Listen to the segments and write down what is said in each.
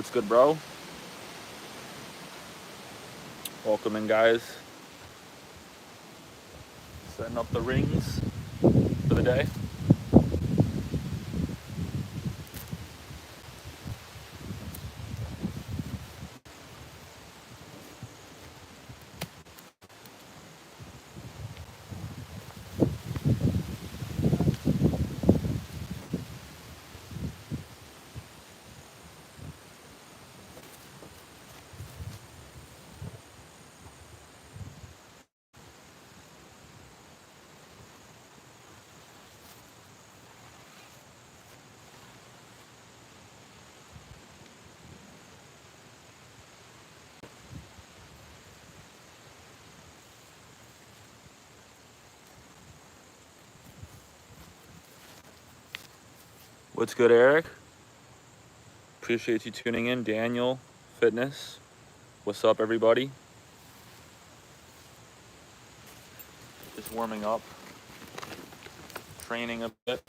What's good, bro? Welcome in, guys. Setting up the rings for the day. What's good, Eric? Appreciate you tuning in. Daniel Fitness. What's up, everybody? Just warming up, training a bit.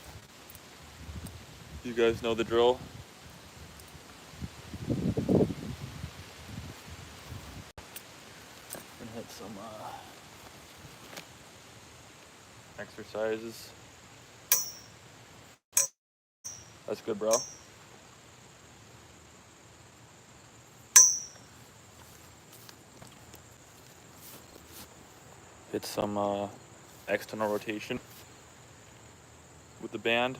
You guys know the drill. And hit some exercises. That's good, bro. Hit some external rotation with the band.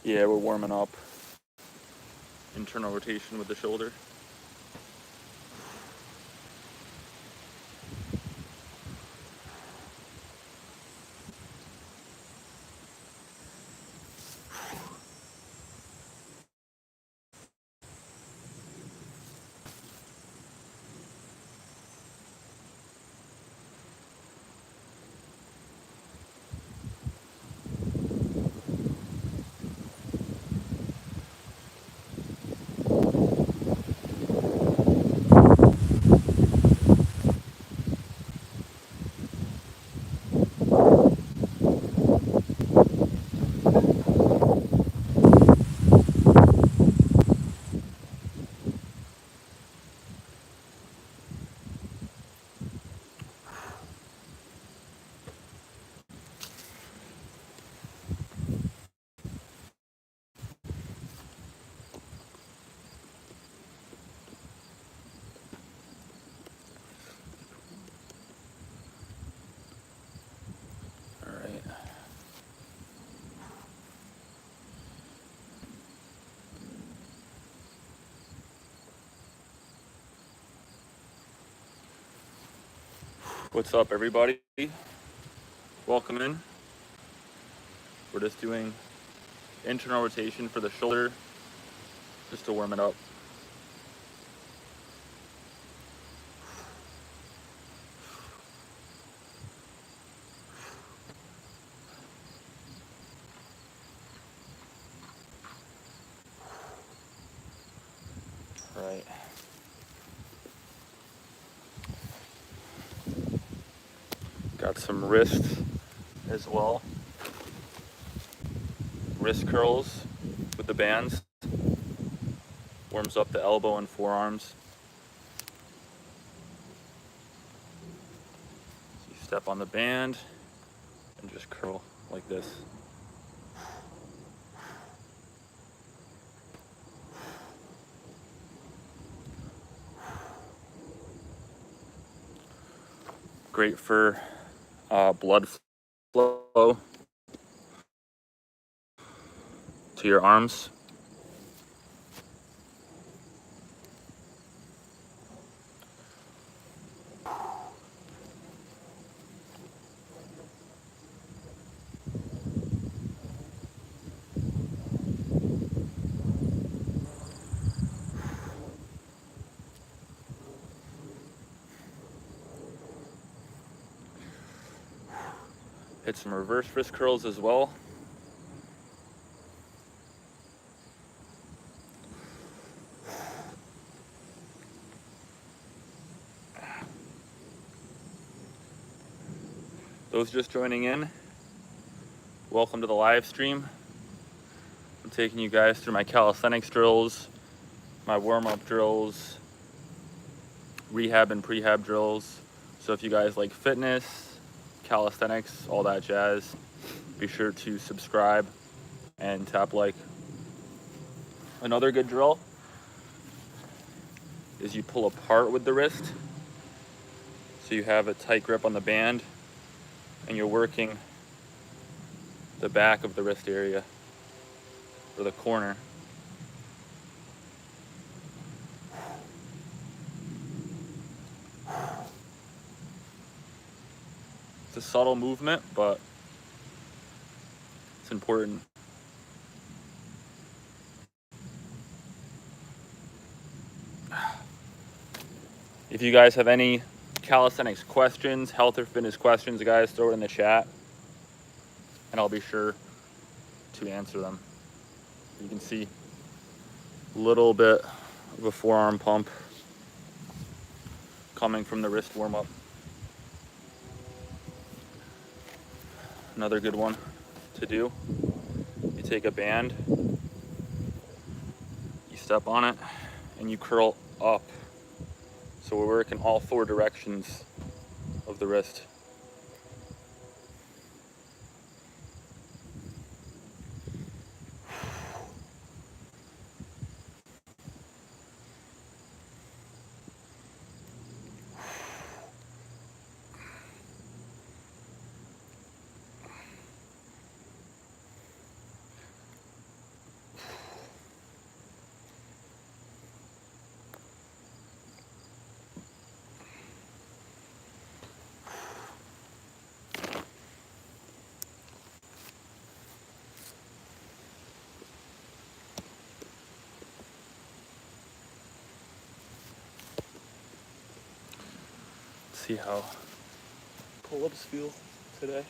Yeah, we're warming up. Internal rotation with the shoulder. What's up, everybody? Welcome in. We're just doing internal rotation for the shoulder, just to warm it up. Right. Got some wrists as well. Wrist curls with the bands. Warms up the elbow and forearms. So you step on the band and just curl like this. Great for blood to your arms. Hit some reverse wrist curls as well. Those just joining in, welcome to the live stream. I'm taking you guys through my calisthenics drills, my warm-up drills, rehab and prehab drills. So if you guys like fitness, calisthenics, all that jazz, be sure to subscribe and tap like. Another good drill is you pull apart with the wrist. So you have a tight grip on the band and you're working the back of the wrist area or the corner. It's a subtle movement, but it's important. If you guys have any calisthenics questions, health or fitness questions, guys, throw it in the chat and I'll be sure to answer them. You can see a little bit of a forearm pump coming from the wrist warm-up. Another good one to do, you take a band, you step on it, and you curl up. So we're working all four directions of the wrist. See how pull-ups feel today.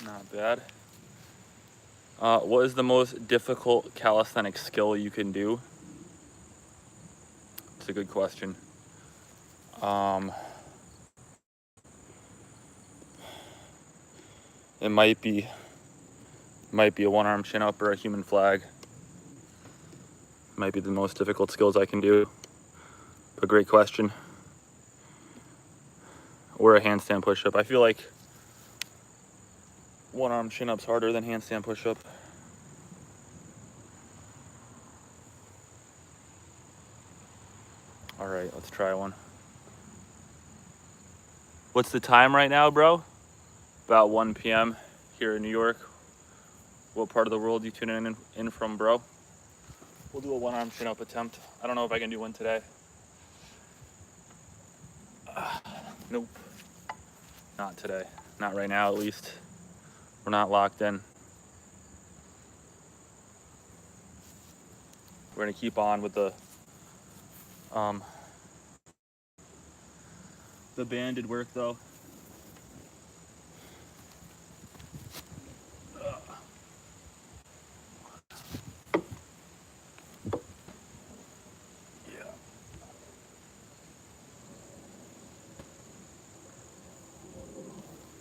Not bad. What is the most difficult calisthenic skill you can do? It's a good question. It might be a one-arm chin-up or a human flag. Might be the most difficult skills I can do. But great question. Or a handstand push-up. I feel like one-arm chin-up's harder than handstand push-up. All right, let's try one. What's the time right now, bro? About 1 p.m. here in New York. What part of the world you tuning in from, bro? We'll do a one-arm chin-up attempt. I don't know if I can do one today. Nope. Not today. Not right now, at least. We're not locked in. We're gonna keep on with the banded work though. Yeah.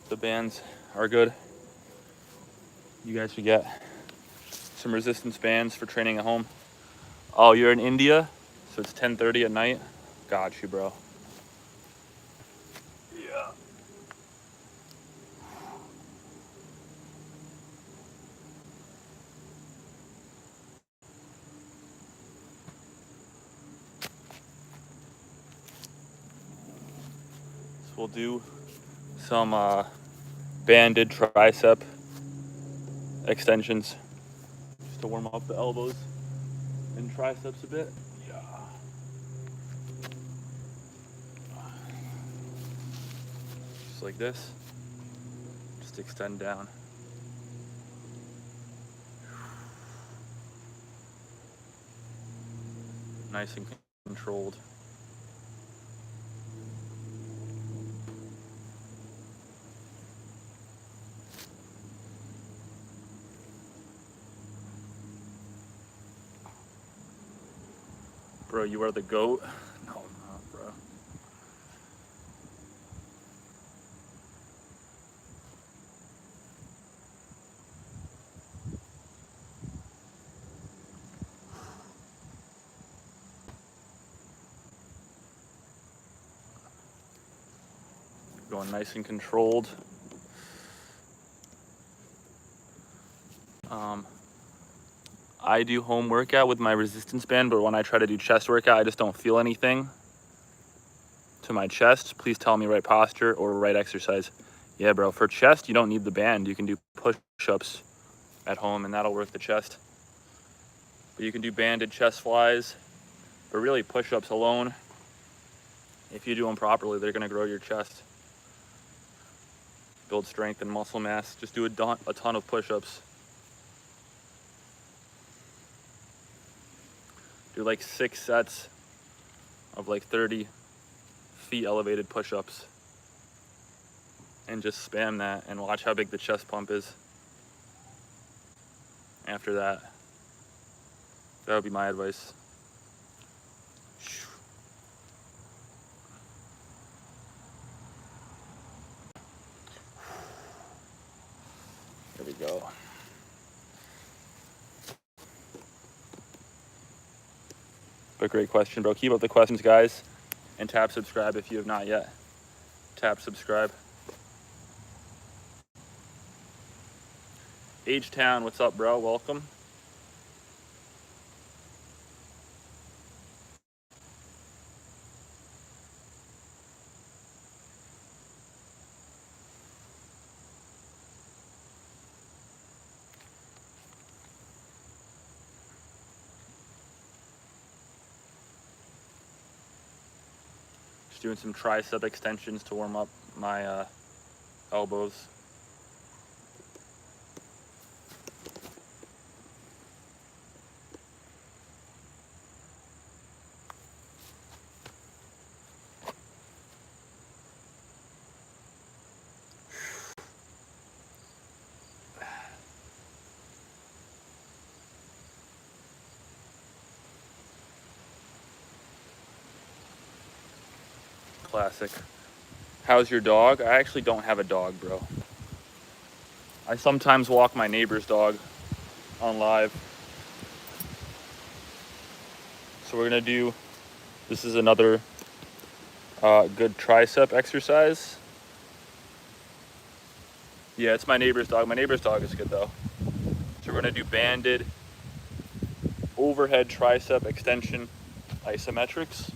The bands are good. You guys should get some resistance bands for training at home. Oh, you're in India? So it's 10:30 at night? Got you, bro. Yeah. So we'll do some banded tricep extensions just to warm up the elbows and triceps a bit. Yeah. Just like this. Just extend down. Nice and controlled. Bro, you are the GOAT. No, I'm not, bro. Going nice and controlled. I do home workout with my resistance band, but when I try to do chest workout, I just don't feel anything to my chest. Please tell me right posture or right exercise. Yeah, bro, for chest, you don't need the band. You can do push-ups at home and that'll work the chest. But you can do banded chest flies, but really push-ups alone. If you do them properly, they're gonna grow your chest. Build strength and muscle mass. Just do a ton of push-ups. Do like 6 sets of like 30 feet elevated push-ups. And just spam that and watch how big the chest pump is. After that. That would be my advice. There we go. But great question, bro. Keep up the questions, guys. And tap subscribe if you have not yet. Tap subscribe. H-Town, what's up, bro? Welcome. Just doing some tricep extensions to warm up my elbows. Classic. How's your dog? I actually don't have a dog, bro. I sometimes walk my neighbor's dog on live. So we're gonna do, this is another good tricep exercise. Yeah, it's my neighbor's dog. My neighbor's dog is good though. So we're gonna do banded overhead tricep extension isometrics.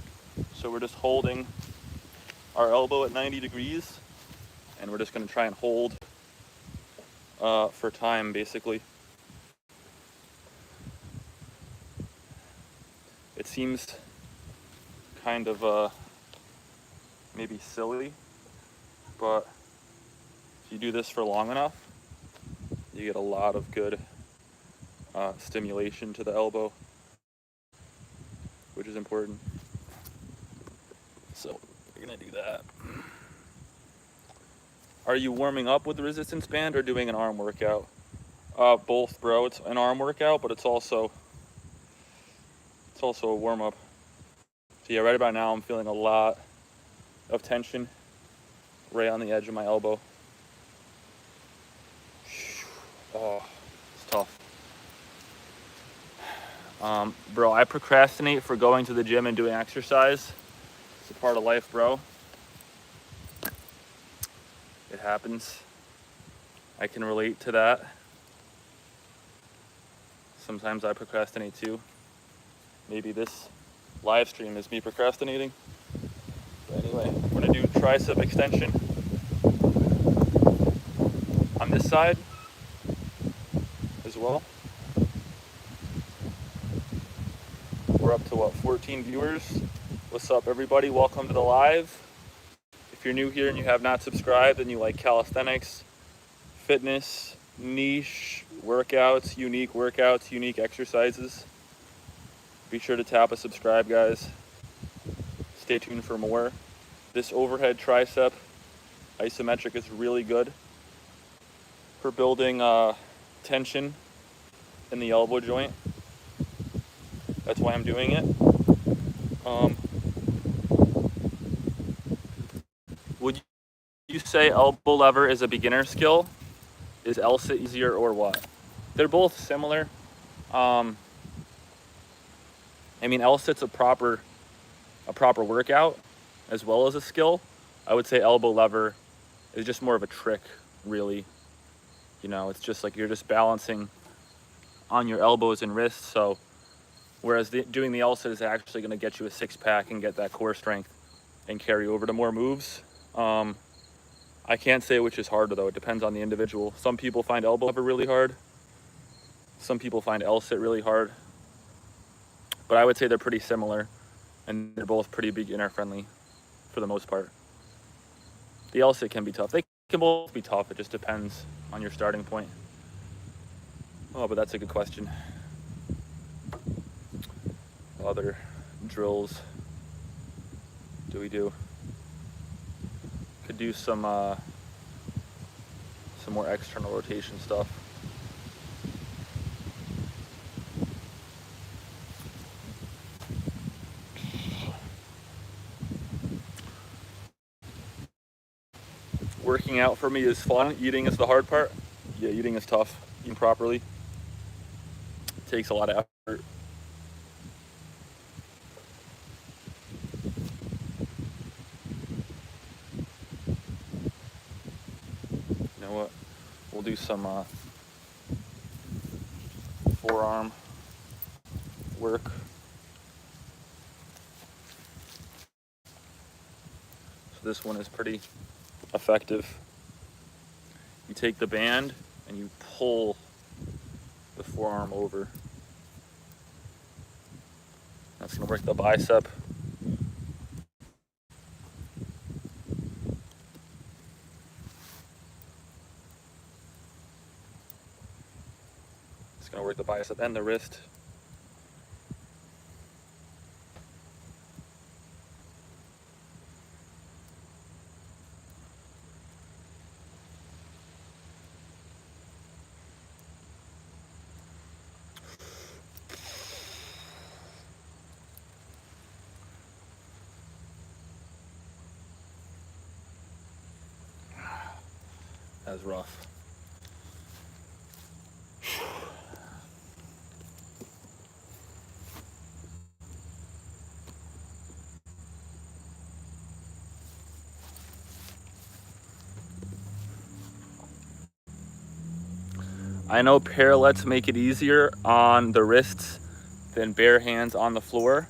So we're just holding our elbow at 90 degrees and we're just gonna try and hold for time basically. It seems kind of maybe silly, but if you do this for long enough, you get a lot of good stimulation to the elbow, which is important. So we're gonna do that. Are you warming up with the resistance band or doing an arm workout? Both, bro. It's an arm workout, but it's also a warm up. So yeah, right about now I'm feeling a lot of tension right on the edge of my elbow. Oh, it's tough. Bro, I procrastinate for going to the gym and doing exercise. It's a part of life, bro. It happens. I can relate to that. Sometimes I procrastinate too. Maybe this live stream is me procrastinating. But anyway, we're gonna do tricep extension on this side as well. We're up to what, 14 viewers. What's up, everybody? Welcome to the live. If you're new here and you have not subscribed and you like calisthenics, fitness, niche workouts, unique exercises, be sure to tap a subscribe, guys. Stay tuned for more. This overhead tricep isometric is really good for building tension in the elbow joint. That's why I'm doing it. Would you say elbow lever is a beginner skill? Is L-sit easier or what? They're both similar. I mean, L-sit's a proper workout as well as a skill. I would say elbow lever is just more of a trick, really. You know, it's just like you're just balancing on your elbows and wrists. So whereas doing the L-sit is actually going to get you a six-pack and get that core strength and carry over to more moves. I can't say which is harder, though. It depends on the individual. Some people find elbow lever really hard. Some people find L-sit really hard. But I would say they're pretty similar, and they're both pretty beginner friendly for the most part. The L-sit can be tough. They can both be tough. It just depends on your starting point. Oh, but that's a good question. Other drills do we do? Could do some more external rotation stuff. Working out for me is fun. Eating is the hard part. Yeah, eating is tough. Eating properly takes a lot of effort. You know what? We'll do some forearm work. So this one is pretty effective. You take the band and you pull the forearm over. That's going to work the bicep. It's going to work the bicep and the wrist. That's rough. I know parallettes make it easier on the wrists than bare hands on the floor,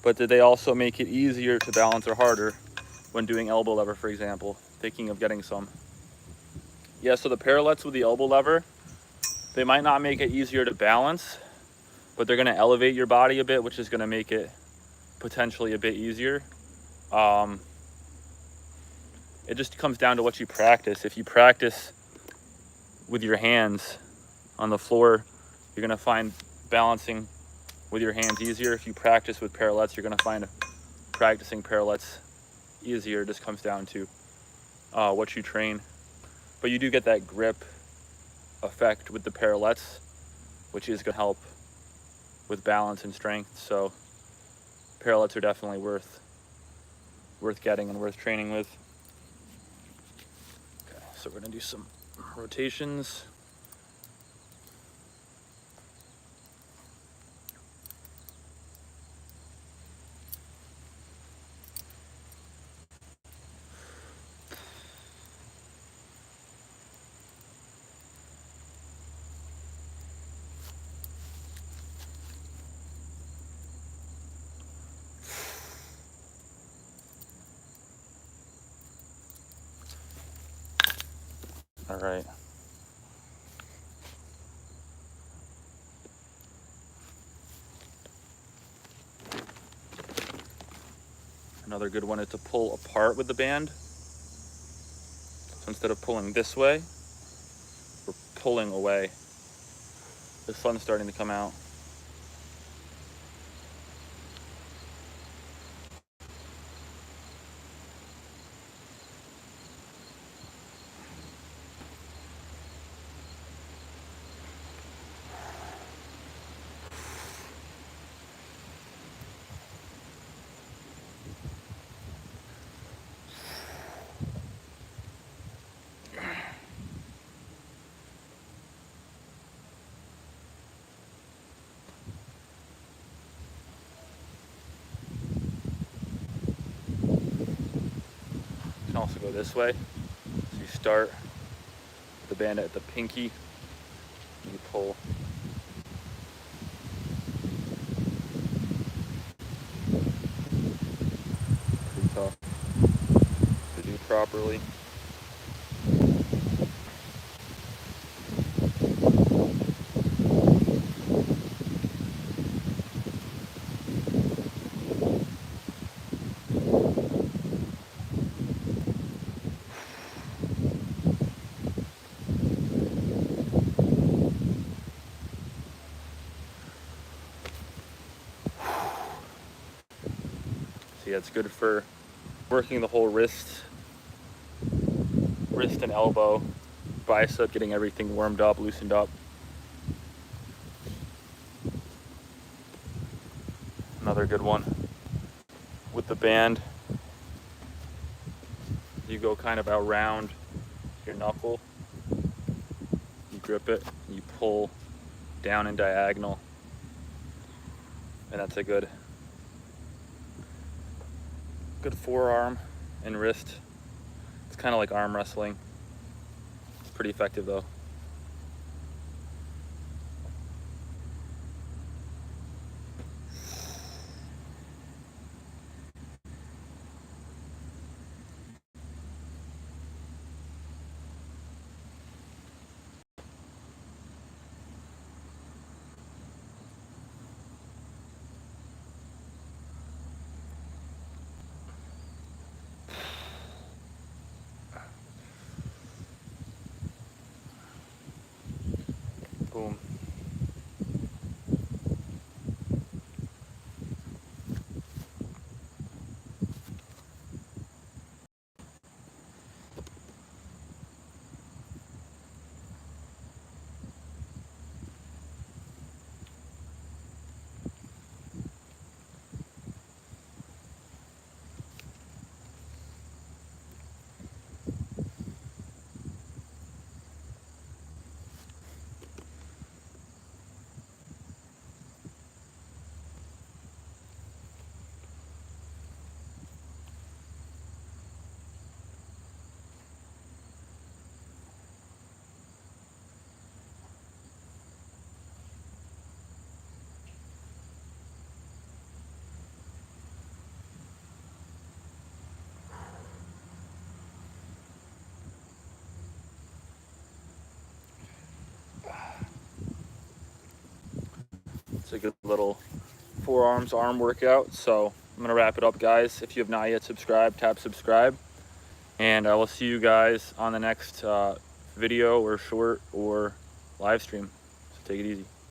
but did they also make it easier to balance or harder when doing elbow lever, for example? Thinking of getting some. Yeah, so the parallettes with the elbow lever, they might not make it easier to balance, but they're gonna elevate your body a bit, which is gonna make it potentially a bit easier. It just comes down to what you practice. If you practice with your hands on the floor, you're gonna find balancing with your hands easier. If you practice with parallettes, you're gonna find practicing parallettes easier. It just comes down to what you train. But you do get that grip effect with the parallettes, which is gonna help with balance and strength. So parallettes are definitely worth getting and worth training with. Okay, so we're gonna do some rotations. All right. Another good one is to pull apart with the band. So instead of pulling this way, we're pulling away. The sun's starting to come out. You can also go this way. So you start the band at the pinky, and you pull. Pretty tough to do properly. So yeah, it's good for working the whole wrist and elbow, bicep, getting everything warmed up, loosened up. Another good one with the band. You go kind of around your knuckle, you grip it, you pull down in diagonal, and that's a good forearm and wrist. It's kind of like arm wrestling. It's pretty effective though. Boom. It's a good little forearms arm workout. So I'm gonna wrap it up, guys. If you have not yet subscribed, tap subscribe, and I will see you guys on the next video or short or live stream. So take it easy.